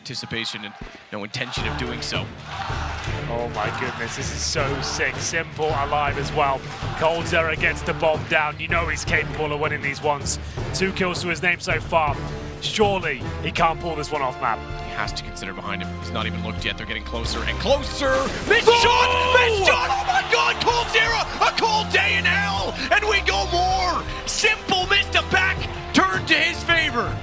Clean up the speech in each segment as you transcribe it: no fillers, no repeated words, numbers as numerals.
anticipation and no intention of doing so. Oh my goodness, this is so sick. Simple alive as well. Coldzera gets the bomb down. You know he's capable of winning these ones. 2 kills to his name so far. Surely he can't pull this one off, map. He has to consider behind him. He's not even looked yet. They're getting closer and closer. Missed shot! Missed shot! Oh my God! Coldzera! A cold day in hell! And we go more! Simple missed a back turn to his favor.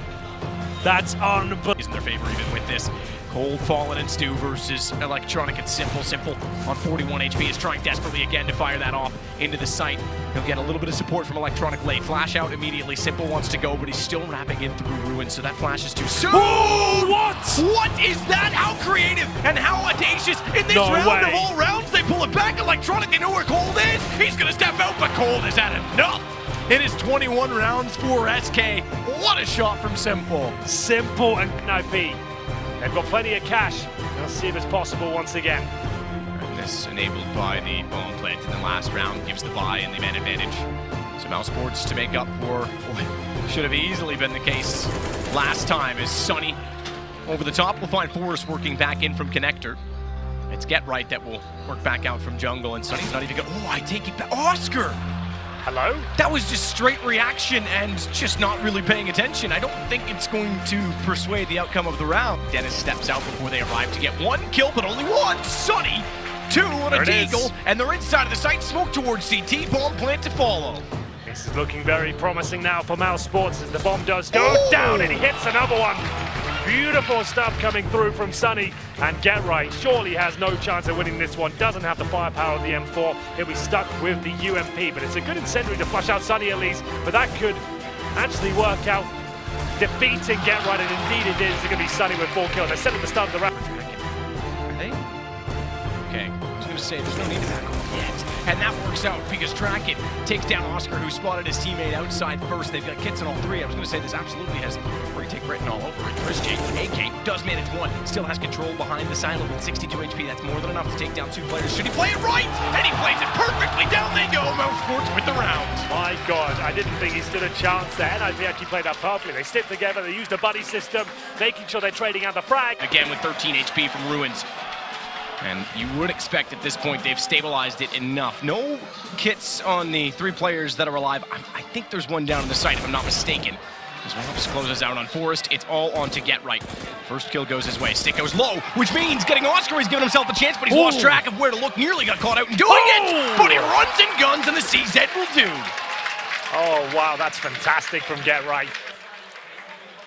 That's unbelievable. Isn't their favor even with this. Cold, Fallen, and Stu versus Electronic and Simple. Simple on 41 HP is trying desperately again to fire that off into the site. He'll get a little bit of support from Electronic late. Flash out immediately. Simple wants to go, but he's still wrapping in through Ruin, so that flash is too soon. Oh, what? What is that? How creative and how audacious in this round of all rounds. They pull it back. Electronic, they know where Cold is. He's going to step out, but Cold has had enough. It is 21 rounds for SK. What a shot from Simple. Simple and NIP. They've got plenty of cash. Let's see if it's possible once again. And this enabled by the bomb plant in the last round gives the buy and the man advantage. So Mouse Sports to make up for what should have easily been the case last time is Sunny over the top. We'll find Forrest working back in from Connector. It's Get Right that will work back out from Jungle, and Sunny's not even good. Oh, I take it back. Oscar! Hello? That was just straight reaction and just not really paying attention. I don't think it's going to persuade the outcome of the round. Dennis steps out before they arrive to get 1 kill, but only 1. Sunny, 2 on a Deagle, and they're inside of the site. Smoke towards CT, bomb plant to follow. This is looking very promising now for Mouse Sports as the bomb does go down and he hits another one. Beautiful stuff coming through from Sunny, and Get Right surely has no chance of winning this one. Doesn't have the firepower of the M4. He'll be stuck with the UMP, but it's a good incendiary to flush out Sunny at least, but that could actually work out defeating Get Right, and indeed it is. It's going to be Sunny with 4 kills. I said at the start of the round. Are they? Okay, I was going to say there's no need to back off yet. And that works out because Trackett takes down Oscar, who spotted his teammate outside first. They've got kits on all 3. I was going to say this absolutely has retake written all over it. Chris J, AK does manage 1, still has control behind the silo with 62 HP. That's more than enough to take down 2 players. Should he play it right? And he plays it perfectly. Down they go. Mouse Sports with the round. My God, I didn't think he stood a chance there. NIP actually played that perfectly. They stick together, they used a buddy system, making sure they're trading out the frag. Again with 13 HP from Ruins. And you would expect at this point they've stabilized it enough. No kits on the 3 players that are alive. I think there's 1 down on the site, if I'm not mistaken. As Rops closes out on Forrest, it's all on to Get Right. First kill goes his way. Stick goes low, which means getting Oscar. He's given himself a chance, but he's lost track of where to look. Nearly got caught out in doing it, but he runs and guns, and the CZ will do. Oh, wow, that's fantastic from Get Right.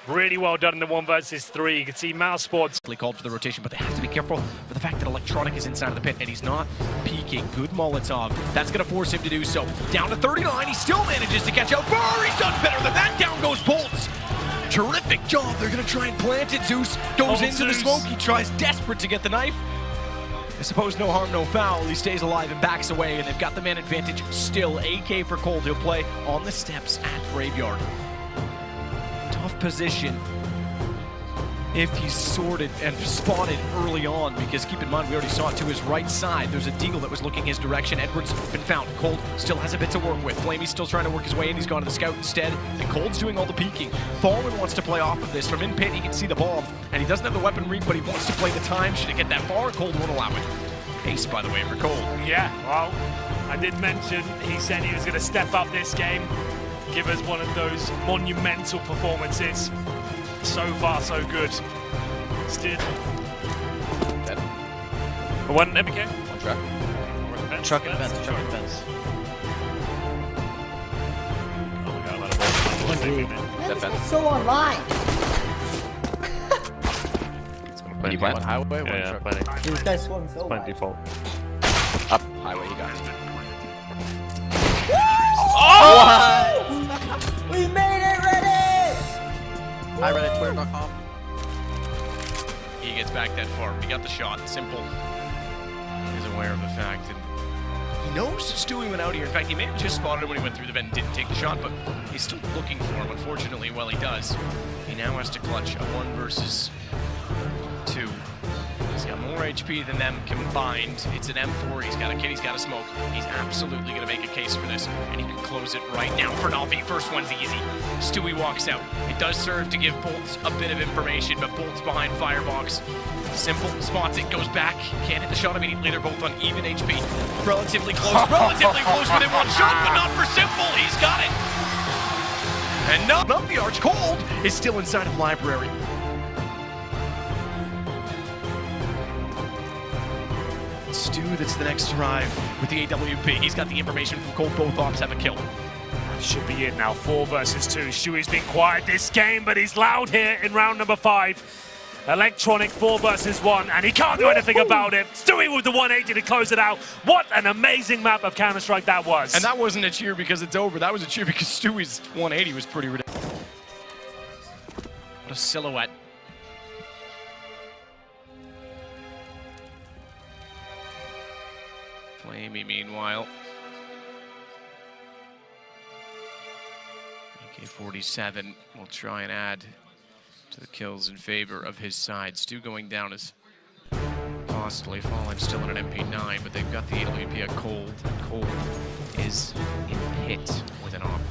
Really well done in the 1 versus 3. You can see Mouse Sports Called for the rotation, but they have to be careful for the fact that Electronic is inside of the pit and he's not peeking. Good Molotov. That's going to force him to do so. Down to 39. He still manages to catch out. He's done better than that. Down goes Bolts. Terrific job. They're going to try and plant it. Zeus goes into the smoke. He tries desperate to get the knife. I suppose no harm, no foul. He stays alive and backs away, and they've got the man advantage still. AK for Cold. He'll play on the steps at Graveyard. Tough position if he's sorted and spotted early on, because keep in mind we already saw it to his right side. There's a Deagle that was looking his direction. Edwards been found. Cold still has a bit to work with. Flamey's still trying to work his way in. He's gone to the scout instead, and Cold's doing all the peeking. Fallen wants to play off of this. From in pit he can see the bomb, and he doesn't have the weapon read, but he wants to play the time. Should it get that far? Cold won't allow it. Ace, by the way, for Cold. Yeah, well, I did mention he said he was going to step up this game, give us one of those monumental performances. So far, so good. Still. Dead. One MK. 1 truck. Truck and vents, truck and vents. Oh my God, a lot of balls. Dead fence. So online. Can you plant? 1 highway, 1 Yeah, truck. plenty. These guys swung so By wide. default. Up. Highway, you got it. We made it, Reddit! Hi, Reddit, Twitter.com. He gets back that far. He got the shot. Simple is aware of the fact, and he knows Stewie went out here. In fact, he may have just spotted him when he went through the vent and didn't take the shot, but he's still looking for him. Unfortunately, well, he does. He now has to clutch a 1 versus 2. He's got more HP than them combined. It's an M4. He's got a kid. He's got a smoke. He's absolutely going to make a case for this, and he can close it right now for Na'Vi. First one's easy. Stewie walks out. It does serve to give Bolts a bit of information, but Bolts behind Firebox. Simple spots it, goes back. Can't hit the shot immediately. They're both on even HP. Relatively close within one shot, but not for Simple. He's got it. And not the Arch. Cold is still inside of Library. Stu, that's the next to arrive with the AWP. He's got the information from Cold. Both ops have a kill. Should be it now, 4 versus 2. Stewie's been quiet this game, but he's loud here in round number 5. Electronic 4 versus 1, and he can't do anything about it. Stewie with the 180 to close it out. What an amazing map of Counter-Strike that was. And that wasn't a cheer because it's over. That was a cheer because Stewie's 180 was pretty ridiculous. What a silhouette. Flamey, meanwhile. AK-47 will try and add to the kills in favor of his side. Stu going down is costly. Fallen still in an MP9, but they've got the AWP at Cold. Cold is in pit with an op.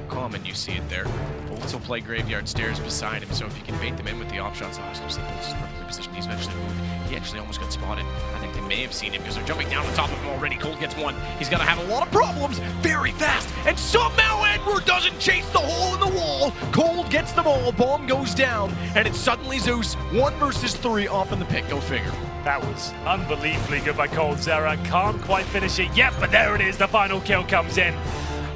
Common, you see it there. Bolts will play Graveyard Stairs beside him, so if you can bait them in with the op shots, I was going to say Bolts is perfectly positioned. He's eventually moved. He actually almost got spotted. I think they may have seen him because they're jumping down on top of him already. Cold gets one. He's going to have a lot of problems very fast, and somehow Edward doesn't chase the hole in the wall. Cold gets them all. Bomb goes down, and it's suddenly Zeus 1 versus 3 off in the pit. Go figure. That was unbelievably good by coldzera. Can't quite finish it yet, but there it is. The final kill comes in.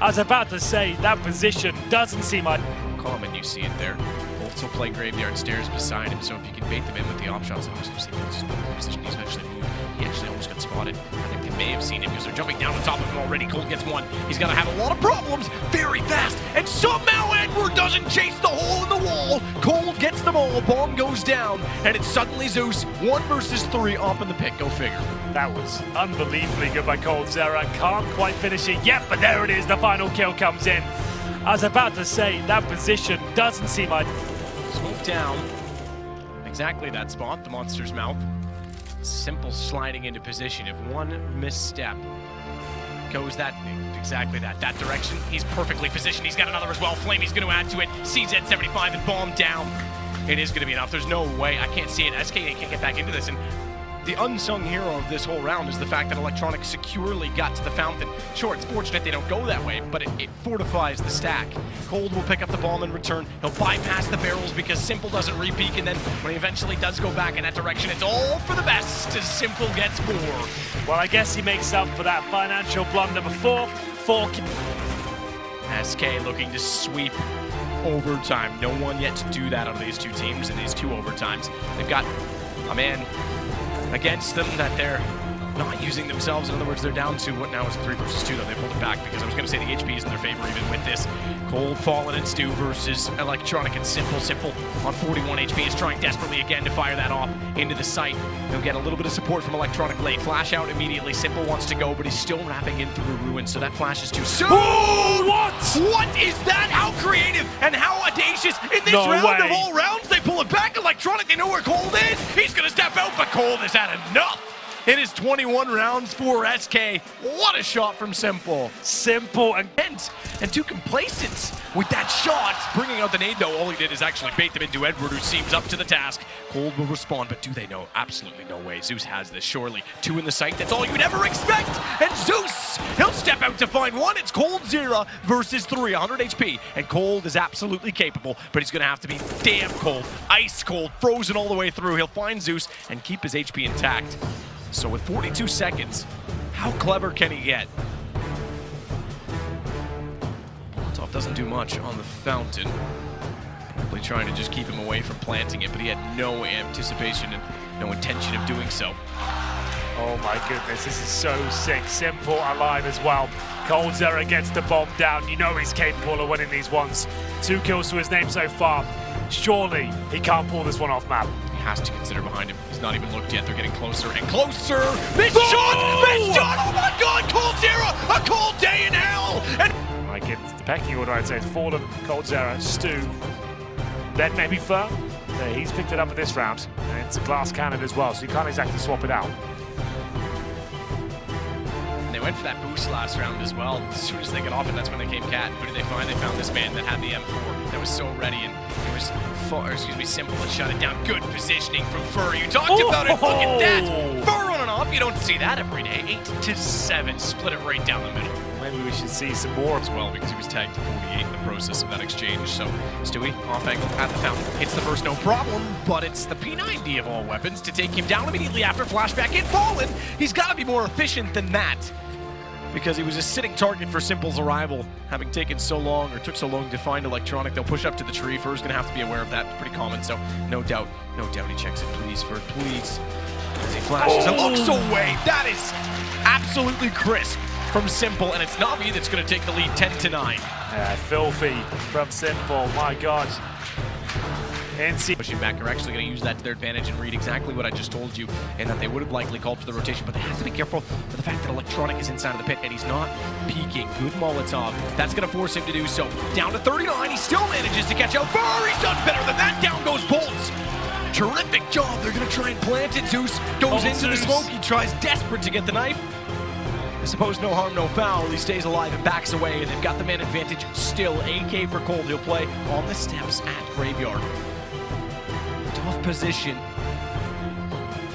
I was about to say, that position doesn't seem like... Common, you see it there. Bolts will play Graveyard Stairs beside him, so if you can bait them in with the op shots, I was going to say Bolts is in the position. He's eventually moved. He actually almost got spotted. I think they may have seen him because they're jumping down on top of him already. Cold gets one. He's going to have a lot of problems very fast, and somehow Edward doesn't chase the hole in the wall. Cold gets them all. Bomb goes down, and it's suddenly Zeus 1 versus 3 off in the pit. Go figure. That was unbelievably good by coldzera. Can't quite finish it yet, but there it is. The final kill comes in. I was about to say, that position doesn't seem like... Smoke down. Exactly that spot, the monster's mouth. Simple sliding into position. If one misstep goes exactly that direction, he's perfectly positioned. He's got another as well. Flamey's going to add to it. CZ75 and bomb down. It is going to be enough. There's no way. I can't see it. SK can't get back into this. And the unsung hero of this whole round is the fact that Electronic securely got to the fountain. Sure, it's fortunate they don't go that way, but it fortifies the stack. Cold will pick up the bomb in return. He'll bypass the barrels because Simple doesn't re-peek, and then when he eventually does go back in that direction, it's all for the best as Simple gets 4. Well, I guess he makes up for that financial blunder before. SK looking to sweep overtime. No one yet to do that out of these two teams in these 2 overtimes. They've got a man against them that they're not using themselves. In other words, they're down to what now is 3 versus 2, though. They pulled it back because I was going to say the HP is in their favor even with this. Cold, Fallen, and Stu versus Electronic and Simple. Simple on 41 HP is trying desperately again to fire that off into the site. He'll get a little bit of support from Electronic late. Flash out immediately. Simple wants to go, but he's still wrapping in through Ruin, so that flash is too soon. Oh, what? What is that? How creative and how audacious. In this round of all rounds, they pull it back. Electronic, they know where Cold is. He's going to step out, but Cold has had enough. It is 21 rounds for SK. What a shot from Simple. Simple and too complacent with that shot. Bringing out the nade, though, all he did is actually bait them into Edward, who seems up to the task. Cold will respond, but do they know? Absolutely no way. Zeus has this, surely. 2 in the site, that's all you'd ever expect. And Zeus, he'll step out to find 1. It's coldzera versus 3, 100 HP. And Cold is absolutely capable, but he's going to have to be damn cold, ice cold, frozen all the way through. He'll find Zeus and keep his HP intact. So with 42 seconds, how clever can he get? Molotov doesn't do much on the fountain. Probably trying to just keep him away from planting it, but he had no anticipation and no intention of doing so. oh my goodness, this is so sick. Simple alive as well. coldzera gets the bomb down. You know he's capable of winning these ones. 2 kills to his name so far. Surely he can't pull this one off, map. Has to consider behind him. He's not even looked yet. They're getting closer and closer. Missed shot! Missed shot! Oh my God! coldzera! A cold day in hell! And My goodness, the pecking order I'd say is fallen. coldzera, Stu, then maybe Fur. He's picked it up for this round, and it's a glass cannon as well, so you can't exactly swap it out. They went for that boost last round as well. As soon as they got off it, that's when they came cat. Who did they find? They found this man that had the M4 that was so ready, and it was simple to shut it down. Good positioning from Fur. You talked about it. Look at that. Fur running off. You don't see that every day. 8-7. Split it right down the middle. Maybe we should see some more As well, because he was tagged to 48 in the process of that exchange. So Stewie off angle at the fountain. Hits the first, no problem, but it's the P90 of all weapons to take him down immediately after flashback in Fallen. He's got to be more efficient than that, because he was a sitting target for Simple's arrival, having taken so long, or took so long to find Electronic. They'll push up to the tree. Fur's gonna have to be aware of that. It's pretty common, so no doubt he checks it. Please, Fur, please. As he flashes and looks away. That is absolutely crisp from Simple, and it's Navi that's gonna take the lead 10-9. filthy from Simple, my God. Pushing back, are actually going to use that to their advantage and read exactly what I just told you, and that they would have likely called for the rotation, but they have to be careful for the fact that Electronic is inside of the pit and he's not peeking. Good Molotov. That's going to force him to do so. Down to 39, he still manages to catch out. He's done better than that. Down goes Bolts. Terrific job. They're going to try and plant it. Zeus goes into the smoke. He tries desperate to get the knife. I suppose no harm, no foul. He stays alive and backs away, and they've got the man advantage still. AK for Cold. He'll play on the steps at Graveyard. Tough position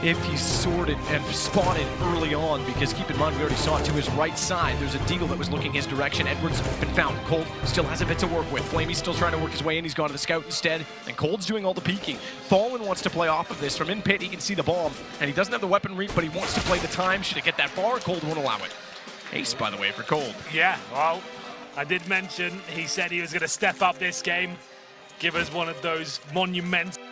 if he's sorted and spotted early on, because keep in mind we already saw it to his right side. There's a Deagle that was looking his direction. Edwards been found. Cold still has a bit to work with. Flamey's still trying to work his way in. He's gone to the scout instead, and Cold's doing all the peeking. Fallen wants to play off of this. From in pit he can see the bomb, and he doesn't have the weapon reach, but he wants to play the time. Should it get that far? Cold won't allow it. Ace, by the way, for Cold. Yeah, well, I did mention he said he was going to step up this game, give us one of those monumental